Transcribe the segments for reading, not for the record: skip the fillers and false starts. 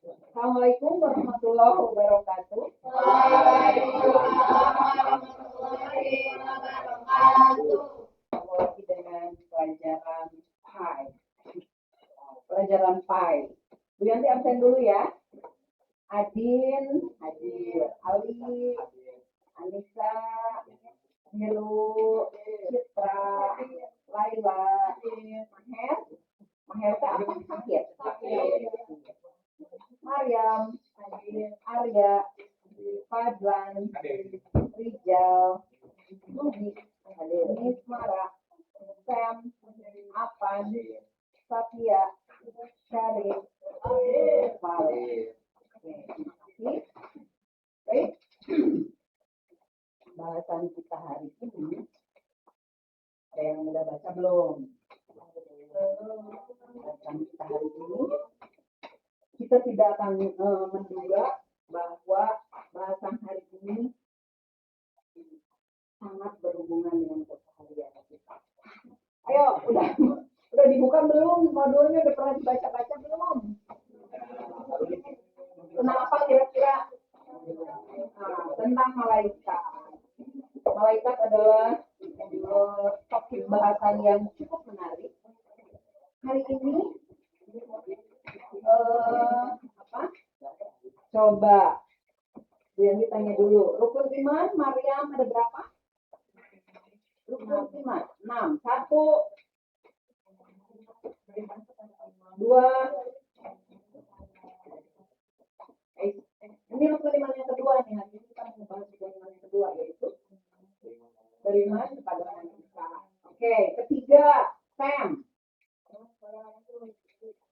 Assalamualaikum warahmatullahi wabarakatuh. Ketemu lagi dengan pelajaran Pi. Pelajaran Pi. Bu Yanti absen dulu ya. Adin, hadir. Ali, Anissa, Milu, Citra, Laila, Maher. Maher itu apa? Sakit. Mariam, Arya, Fadlan, Rijal, Budi, Nismara, Sam, Apan, Safia, Syarif, Valen. Baik. Bahasan kita hari ini, ada yang udah baca belum? Bahasan kita hari ini, kita tidak akan menduga bahwa bahasan hari ini sangat berhubungan dengan keseharian kita. Ayo, udah dibuka belum? Modulnya udah pernah dibaca-baca belum? Tentang apa kira-kira? Tentang malaikat. Malaikat adalah topik bahasan yang cukup menarik. Hari ini coba yang ditanya dulu. Rukun iman Maryam ada berapa? Rukun iman 6. 1, 2. Ini rukun iman yang kedua nih. Hari ini kita membahas rukun iman yang kedua, yaitu beriman kepada manusia. Oke, ketiga, Sam.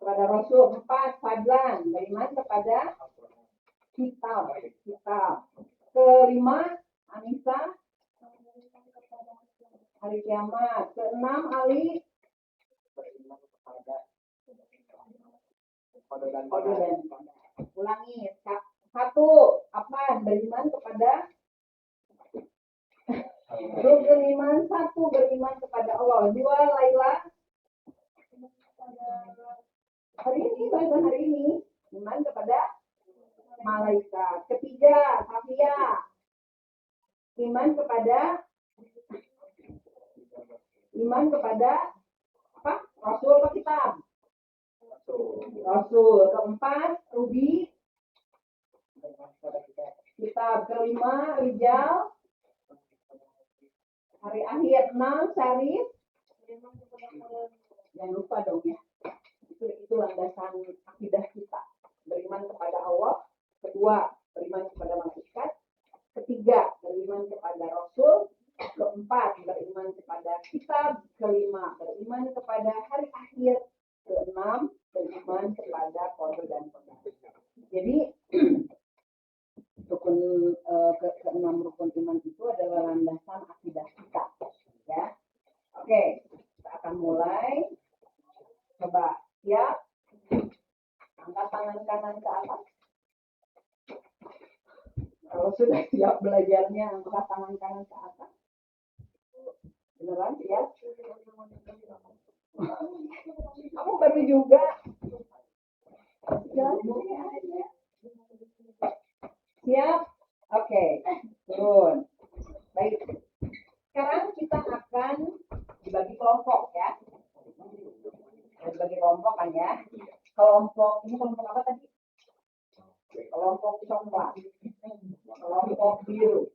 Kepada Rasul. 4, Fadlan. Beriman kepada kitab. Kelima, Anissa. Hari kiamat. Keenam, Ali. Kode dan ulangi. 1, apa? Beriman kepada rukun iman. 1, beriman kepada Allah. 2, Laila. Hari ini iman kepada malaikat. Ketiga, Safia. Iman kepada apa? Rasul atau kitab? Rasul. Keempat, Ruby. Kitab. Kelima, Rijal. Hari akhir. 6, Syarif. Jangan lupa dong ya. Itu landasan akidah kita. Beriman kepada Allah. Kedua, beriman kepada malaikat. Ketiga, beriman kepada Rasul. Keempat, beriman kepada kitab. Kelima, beriman kepada hari akhir. Keenam, beriman kepada kode dan kodam. Jadi keenam rukun iman itu adalah landasan akidah kita. Ya, oke, kita akan mulai. Coba siap. Angkat tangan kanan ke atas. Kalau sudah siap belajarnya, angkat tangan kanan ke atas. Beneran siap? Kamu baru juga. Jalan sini aja. Siap? Oke. Turun. Baik. Sekarang kita akan dibagi kelompok ya. Dibagi kelompok kan ya. Ini kelompok apa tadi? Kelompok coklat. Kelompok biru.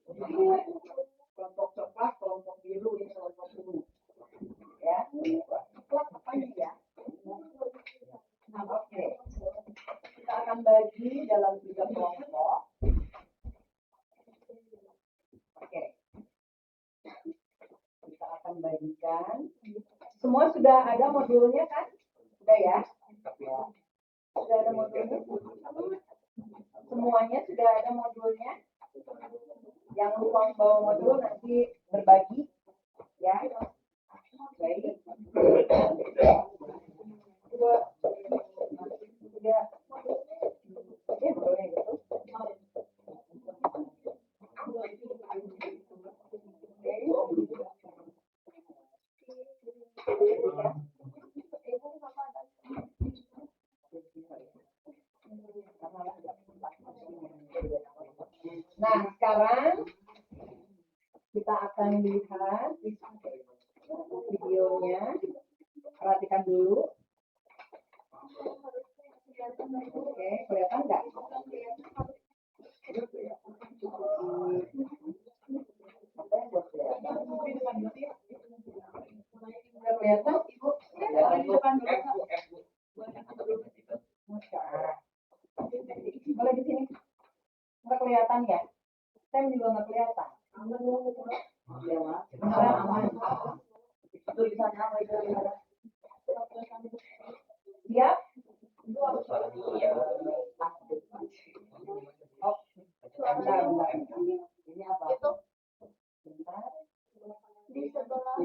Kelompok coklat, kelompok biru, ini kelompok ungu. Ya. Coklat apanya ya? Oke. Kita akan bagi dalam 3 kelompok. Oke. Kita akan bagikan. Semua sudah ada modulnya kan? Sudah ya? Sudah ada modulnya? Semuanya sudah ada modulnya? Yang lupa bawa modul nanti berbagi. Ya. Baik. 2, 3. Nah, sekarang kita akan lihat videonya. Perhatikan dulu. Oke, kelihatan nggak? Kelihatan? Boleh di sini. Nggak kelihatan ya? Saya juga nggak kelihatan. Aman. Siap? Oh, bentar. Ini apa? Bentar. Di sebelah.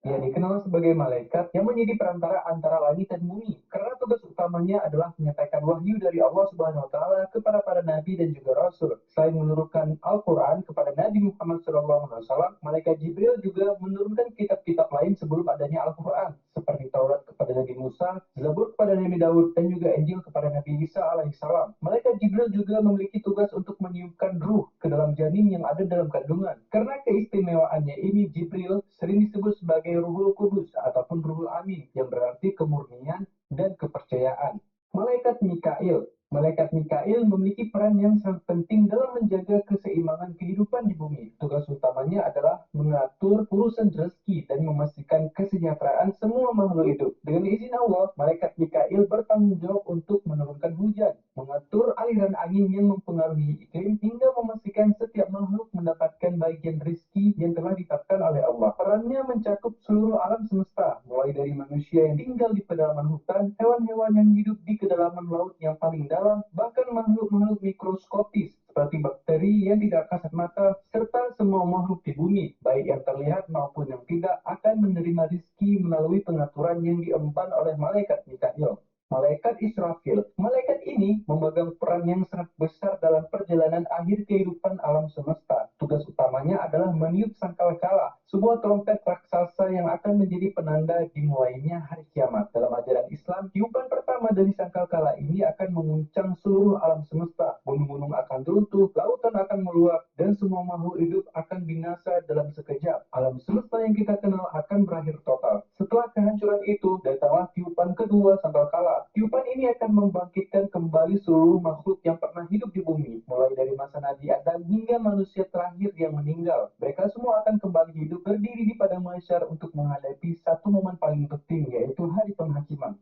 Ia dikenal sebagai malaikat yang menjadi perantara antara langit dan bumi, karena tugas utamanya adalah menyampaikan wahyu dari Allah Subhanahu wa Ta'ala kepada para nabi dan juga rasul. Selain menurunkan Al-Quran kepada Nabi Muhammad SAW, malaikat Jibril juga menurunkan kitab-kitab lain sebelum adanya Al-Quran, seperti Taurat kepada Nabi Musa, Zabur kepada Nabi Daud, dan juga Injil kepada Nabi Isa alaihissalam. Malaikat Jibril juga memiliki tugas untuk meniupkan ruh ke dalam janin yang ada dalam kandungan. Karena keistimewaannya ini, Jibril sering disebut sebagai Ruhul Kudus ataupun Ruhul Amin, yang berarti kemurnian dan kepercayaan. Malaikat Mikail. Malaikat Mikail memiliki peran yang sangat penting dalam menjaga keseimbangan kehidupan di bumi. Tugas utamanya adalah mengatur urusan rezeki dan memastikan kesejahteraan semua makhluk hidup. Dengan izin Allah, malaikat Mikail bertanggung jawab untuk menurunkan hujan, mengatur aliran angin yang mempengaruhi iklim, hingga memastikan setiap makhluk mendapatkan bagian rezeki yang telah ditetapkan oleh Allah. Perannya mencakup seluruh alam semesta, mulai dari manusia yang tinggal di pedalaman hutan, hewan-hewan yang hidup di kedalaman laut yang paling dalam, bahkan makhluk-makhluk mikroskopis seperti bakteri yang tidak kasat mata, serta semua makhluk di bumi, baik yang terlihat maupun yang tidak, akan menerima rezeki melalui pengaturan yang diemban oleh malaikat Mikail. Malaikat Israfil. Malaikat ini memegang peran yang sangat besar dalam perjalanan akhir kehidupan alam semesta. Tugas utamanya adalah meniup sangkakala, sebuah trompet raksasa yang akan menjadi penanda dimulainya hari kiamat. Dalam ajaran Islam, tiupan pertama dari sangkakala ini akan menguncang seluruh alam semesta. Gunung-gunung akan runtuh, lautan akan meluap, dan semua makhluk hidup akan binasa dalam sekejap. Alam semesta yang kita kenal akan berakhir total. Setelah kehancuran itu, datanglah tiupan kedua sangkakala. Tiupan ini akan membangkitkan kembali seluruh makhluk yang pernah hidup di bumi, mulai dari masa Nabi Adam hingga manusia terakhir yang meninggal. Mereka semua akan kembali hidup berdiri di padang mahsyar untuk menghadapi satu momen paling penting, yaitu hari penghakiman.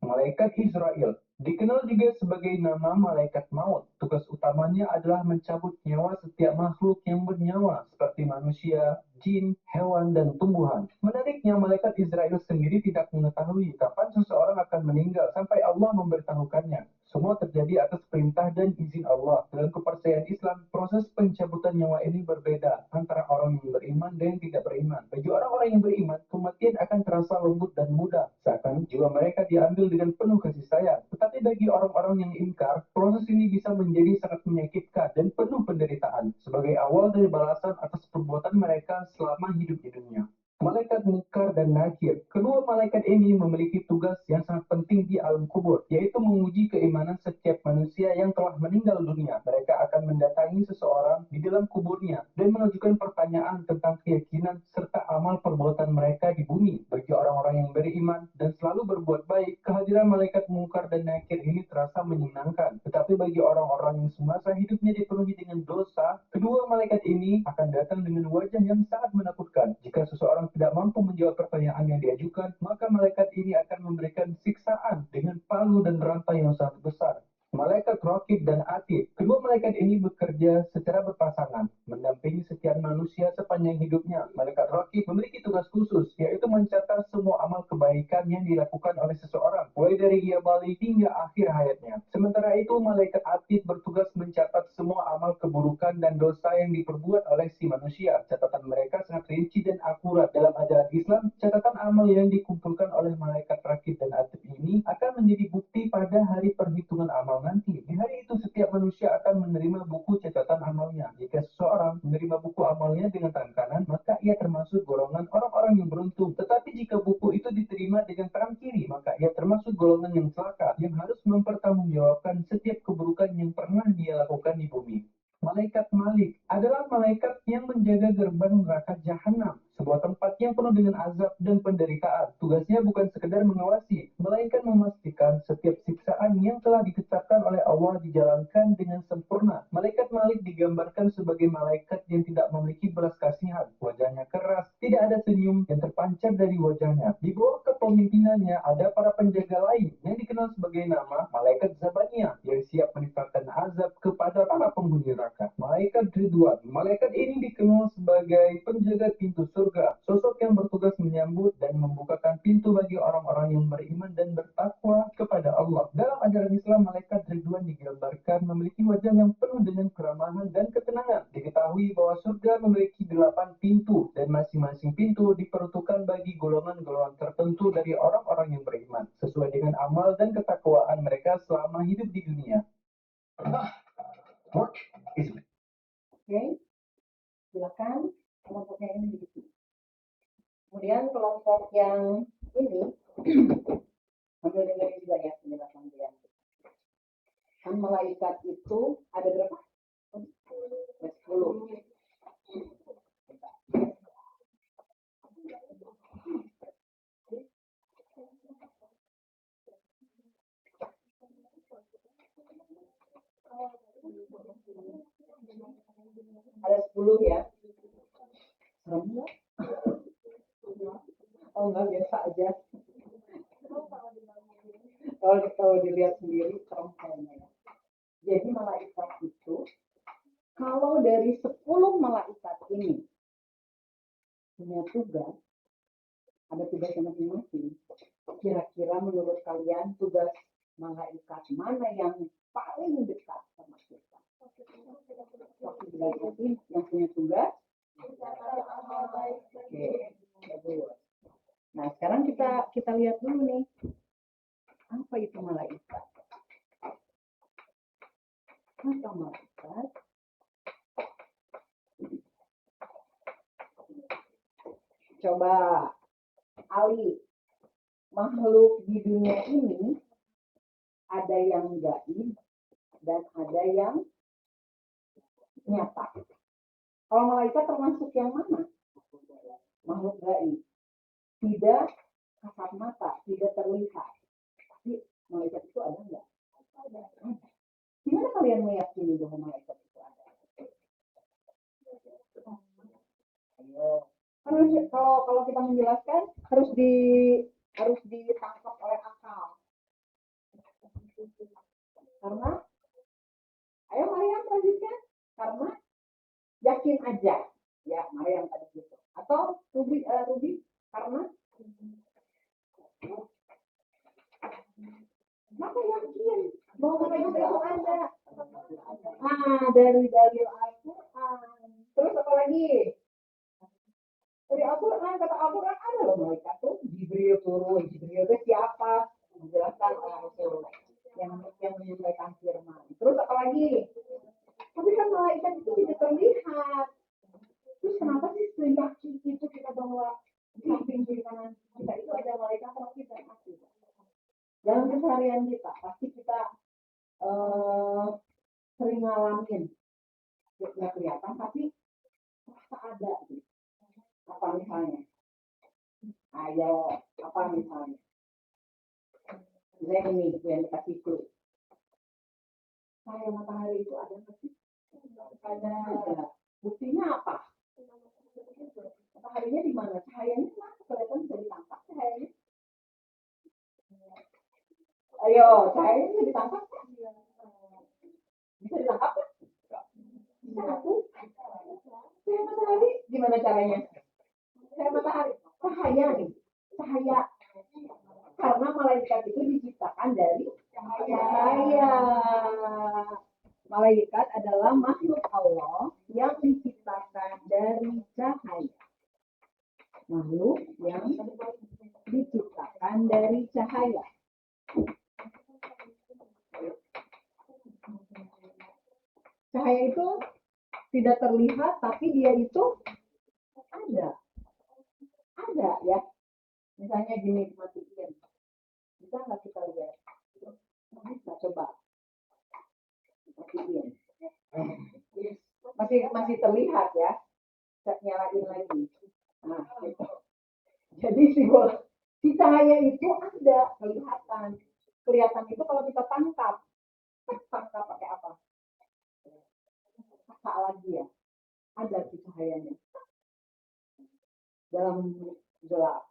Malaikat Israel dikenal juga sebagai nama malaikat maut. Tugas utamanya adalah mencabut nyawa setiap makhluk yang bernyawa, seperti manusia, jin, hewan, dan tumbuhan. Menariknya, malaikat Israel sendiri tidak mengetahui kapan seseorang akan meninggal sampai Allah memberitahukannya. Semua terjadi atas perintah dan izin Allah. Dalam kepercayaan Islam, proses pencabutan nyawa ini berbeda antara orang yang beriman dan yang tidak beriman. Bagi orang-orang yang beriman, kematian akan terasa lembut dan mudah, seakan jiwa mereka diambil dengan penuh kasih sayang. Tetapi bagi orang-orang yang ingkar, proses ini bisa menjadi sangat menyakitkan dan penuh penderitaan, sebagai awal dari balasan atas perbuatan mereka selama hidup di dunia. Malaikat Munkar dan Nakir. Kedua malaikat ini memiliki tugas yang sangat penting di alam kubur, yaitu menguji keimanan setiap manusia yang telah meninggal dunia. Mereka akan mendatangi seseorang di dalam kuburnya dan mengajukan pertanyaan tentang keyakinan serta amal perbuatan mereka di bumi. Bagi orang-orang yang beriman dan selalu berbuat baik, kehadiran malaikat Munkar dan Nakir ini terasa menyenangkan. Tetapi bagi orang-orang yang semasa hidupnya dipenuhi dengan dosa, kedua malaikat ini akan datang dengan wajah yang sangat menakutkan. Jika seseorang tidak mampu menjawab pertanyaan yang diajukan, maka malaikat ini akan memberikan siksaan dengan palu dan rantai yang sangat besar. Malaikat Raqib dan Atid. Kedua malaikat ini bekerja secara berpasangan, mendampingi setiap manusia sepanjang hidupnya. Malaikat Raqib memiliki tugas khusus, yaitu mencatat semua amal kebaikan yang dilakukan oleh seseorang, mulai dari ia balik hingga akhir hayatnya. Sementara itu, malaikat Atid bertugas mencatat semua amal keburukan dan dosa yang diperbuat oleh si manusia. Catatan mereka sangat rinci dan akurat. Dalam ajaran Islam, catatan amal yang dikumpulkan oleh malaikat Raqib dan Atid ini akan menjadi bukti pada hari perhitungan amal nanti. Di hari itu setiap manusia akan menerima buku catatan amalnya. Jika seseorang menerima buku amalnya dengan tangan kanan, maka ia termasuk golongan orang-orang yang beruntung. Tetapi jika buku itu diterima dengan tangan kiri, maka ia termasuk golongan yang celaka yang harus mempertanggungjawabkan setiap keburukan yang pernah dia lakukan di bumi. Malaikat Malik adalah malaikat yang menjaga gerbang neraka Jahanam, sebuah tempat yang penuh dengan azab dan penderitaan. Tugasnya bukan sekedar mengawasi, melainkan memastikan setiap siksaan yang telah ditetapkan oleh Allah dijalankan dengan sempurna. Malaikat Malik digambarkan sebagai malaikat yang tidak memiliki belas kasihan, wajahnya keras, tidak ada senyum yang terpancar dari wajahnya. Di bawah kepemimpinannya ada para penjaga lain yang dikenal sebagai nama malaikat Zabaniyah yang siap menimpakan azab kepada para penghuni neraka. Malaikat Ridwan. Malaikat ini dikenal sebagai penjaga pintu surga, sosok yang bertugas menyambut dan membukakan pintu bagi orang-orang yang beriman dan bertakwa kepada Allah. Dalam ajaran Islam, malaikat Ridwan digambarkan memiliki wajah yang penuh dengan keramahan dan ketenangan. Diketahui bahwa surga memiliki 8 pintu dan masing-masing pintu diperuntukkan bagi golongan-golongan tertentu dari orang-orang yang beriman, sesuai dengan amal dan ketakwaan mereka selama hidup di dunia. Oke, silakan kelompoknya ini begitu. Kemudian kelompok yang ini ambil dengerin juga ya penjelasan dia. Kan malaikat itu ada berapa? 10. Ada 10 ya. Serem nggak? Oh enggak, biasa aja. Kalau dilihat sendiri serem kayaknya ya. Jadi malaikat itu kalau dari 10 malaikat ini punya tugas, ada tugasnya masing-masing. Kira-kira menurut kalian tugas malaikat mana yang paling dekat sama kita? Waktu belajar yang punya tugas. Oke, bagus. Nah, sekarang kita lihat dulu nih. Apa itu malaikat? Apa malaikat? Coba Ali, makhluk di dunia ini ada yang gaib dan ada yang nyata. Kalau malaikat termasuk yang mana? Makhluk gaib. Tidak kasat mata, tidak terlihat. Tapi malaikat itu ada enggak? Ada. Gimana kalian meyakini bahwa malaikat itu ada? Ayo. Kalau kita menjelaskan harus ditangkap oleh akal. Karena ayo Mariam lanjutkan. Karena yakin aja. Ya, Mariam tadi gitu. Atau Ruby karena maka yakin bahwa malaikat itu ada. Dari dalil Al-Quran. Terus apa lagi? Dari Al-Quran, kata Al-Quran ada loh malaikat tuh. Jibril turun. Jibril itu siapa? Menjelaskan oleh Rasul yang menyampaikan firman. Terus apa lagi? Tapi kan malaikat itu tidak terlihat. Terus kenapa sih yakin itu kita bahwa di samping kiri kanan kita itu ada malaikat kalau kita yakin? Dalam keseharian kita pasti kita sering ngalamin nggak kelihatan tapi rasa ada gitu. Apa misalnya? Ayo, apa misalnya? Misalnya ini yang dikasih clue. Cahaya matahari itu ada nggak sih? Ada. Buktinya apa? Mataharinya di mana? Cahayanya mana? Kelihatan bisa ditangkap cahayanya. Ayo, cahayanya bisa ditangkap kan? Bisa ditangkap kan? Bisa aku? Cahaya matahari gimana caranya? Cahaya matahari, cahaya nih, cahaya. Karena malaikat itu diciptakan dari cahaya. Malaikat adalah makhluk Allah yang diciptakan dari cahaya. Makhluk yang diciptakan dari cahaya. Cahaya itu tidak terlihat, tapi dia itu ada ya. Misalnya gini, matiin. Bisa nggak kita lihat? Bisa, coba. Matiin. Masih terlihat ya. Saya nyalain lagi. Nah, gitu. Jadi si cahaya itu ada, kelihatan. Kelihatan itu kalau kita tangkap. Tangkap pakai apa? Kaca lagi ya. Ada si cahayanya. Dalam gelap.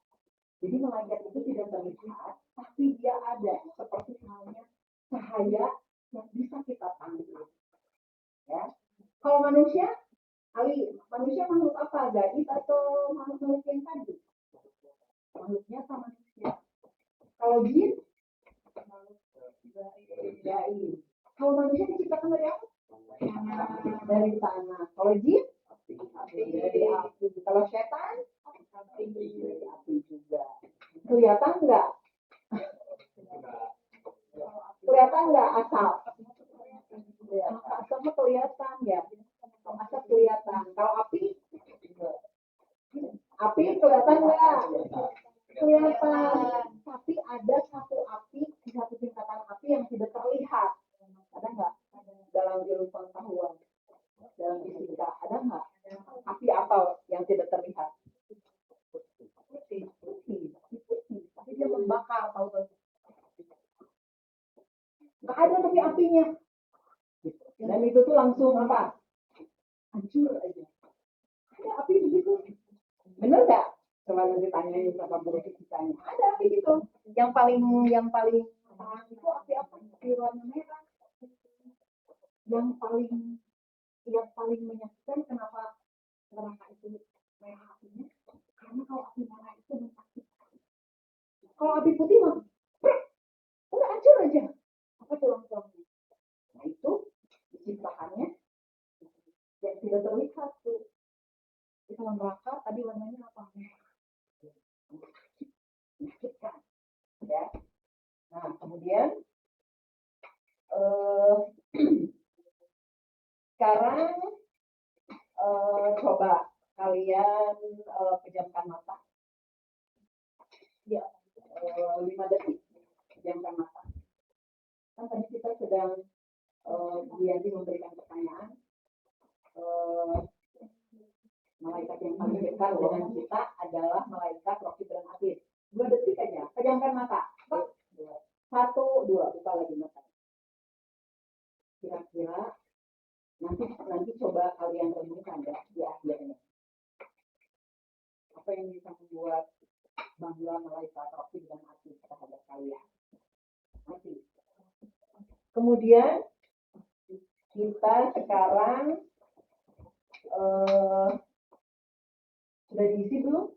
Jadi malaikat itu tidak terlihat, tapi dia ada seperti halnya cahaya yang bisa kita tangkap. Ya. Kalau manusia, manusia makhluk apa? Gaib atau makhluk yang tadi? Makhluknya sama manusia. Kalau jin, gaib. Kalau manusia diciptakan dari apa? Dari tanah. Kalau jin, dari api. Kalau setan, dari api juga. Kelihatan nggak? Kelihatan nggak asap? Asapnya kelihatan ya. Asap kelihatan. Kalau api kelihatan nggak? Kelihatan. Tapi ada satu tingkatan api yang tidak terlihat. Ada nggak? Dalam ilmu pengetahuan, dalam fisika, ada nggak? Api apa yang tidak terlihat? Putih. Tapi dia membakar, tahu kan? Nggak ada tapi apinya. Dan itu tuh langsung apa? Hancur aja. Ada api begitu. Bener nggak? Coba nanti tanyain sama guru fisikanya. Ada api gitu. Yang paling terang itu api apa? Api warna merah. Yang paling menyakitkan kenapa neraka itu merah apinya? Karena kalau api merah itu mensakitkan. Kalau api putih mah, udah hancur aja. Apa tulang-tulangnya? Nah itu diciptakannya yang tidak terlihat tuh. Di dalam neraka tadi warnanya apa? Menyakitkan. Ya. Nah kemudian sekarang coba kalian pejamkan mata. Ya, 5 detik pejamkan mata. Kan tadi kita sedang Bianti memberikan pertanyaan. Malaikat yang paling dekat dengan kita adalah malaikat Raqib dan Atid. 2 detik aja, pejamkan mata. 1, 2, buka lagi mata. Kira-kira nanti coba kalian renungkan ya di akhirnya. Apa yang bisa membuat bangga malaikat Raqib dan Atid terhadap kalian? Nanti. Kemudian kita sekarang sudah diisi belum?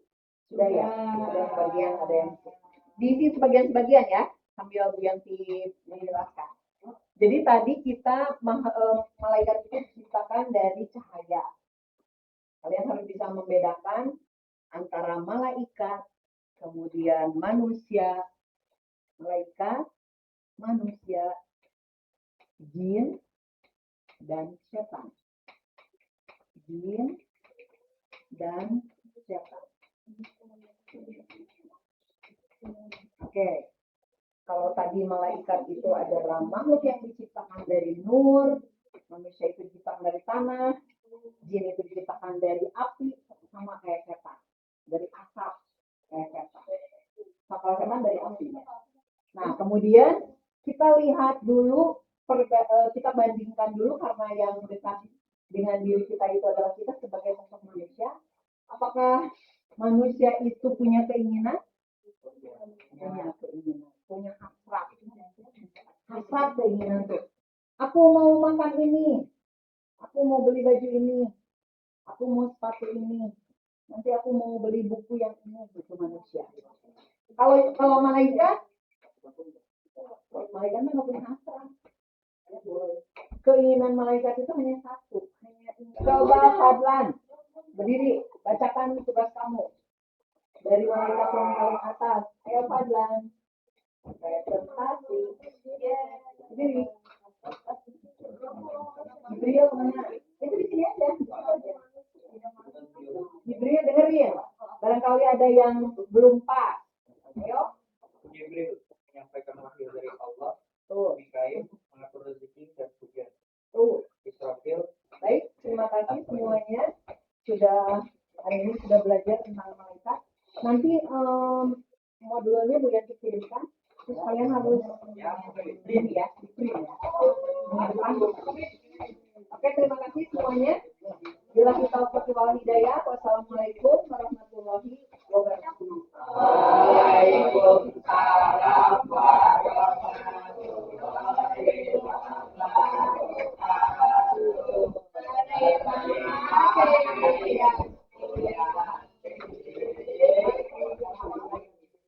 Sudah ya. Sudah sebagian, ada yang diisi sebagian ya, sambil Bu Yanti menjelaskan. Jadi tadi kita malaikat itu diciptakan dari cahaya. Kalian harus bisa membedakan antara malaikat, kemudian manusia, malaikat, manusia, jin, dan setan. Jin dan setan. Oke. Kalau tadi malaikat itu adalah makhluk yang diciptakan dari nur, manusia itu diciptakan dari tanah, jin itu diciptakan dari api, sama kayak setan, dari asap kayak setan. Kalau setan dari api. Nah, kemudian kita lihat dulu, kita bandingkan dulu karena yang dekat dengan diri kita itu adalah kita sebagai sosok manusia. Apakah manusia itu punya keinginan? Punya keinginan, punya hasrat keinginan tuh. Aku mau makan ini, aku mau beli baju ini, aku mau sepatu ini, nanti aku mau beli buku yang ini, gitu manusia. Kalau malaikat nggak punya hasrat. Keinginan malaikat itu hanya satu. Coba Fadlan, berdiri, bacakan tugas kamu. Dari malaikat yang paling atas. Ayo Fadlan. Presentasi. Berdiri. Jibril kemana? Itu di sini aja. Jibril dengerin. Barangkali ada yang belum pas. Ayo. menyampaikan wahyu dari Allah Tuh. lebih baik mengatur rezeki dan hujan. Tuh. Israfil. Baik, terima kasih semuanya sudah hari ini sudah belajar tentang malaikat. Nanti modulnya Bu Yanti kirimkan, terus kalian harus print ya, di print ya. Oke, terima kasih semuanya. Bila kita wal hidayah, wassalamualaikum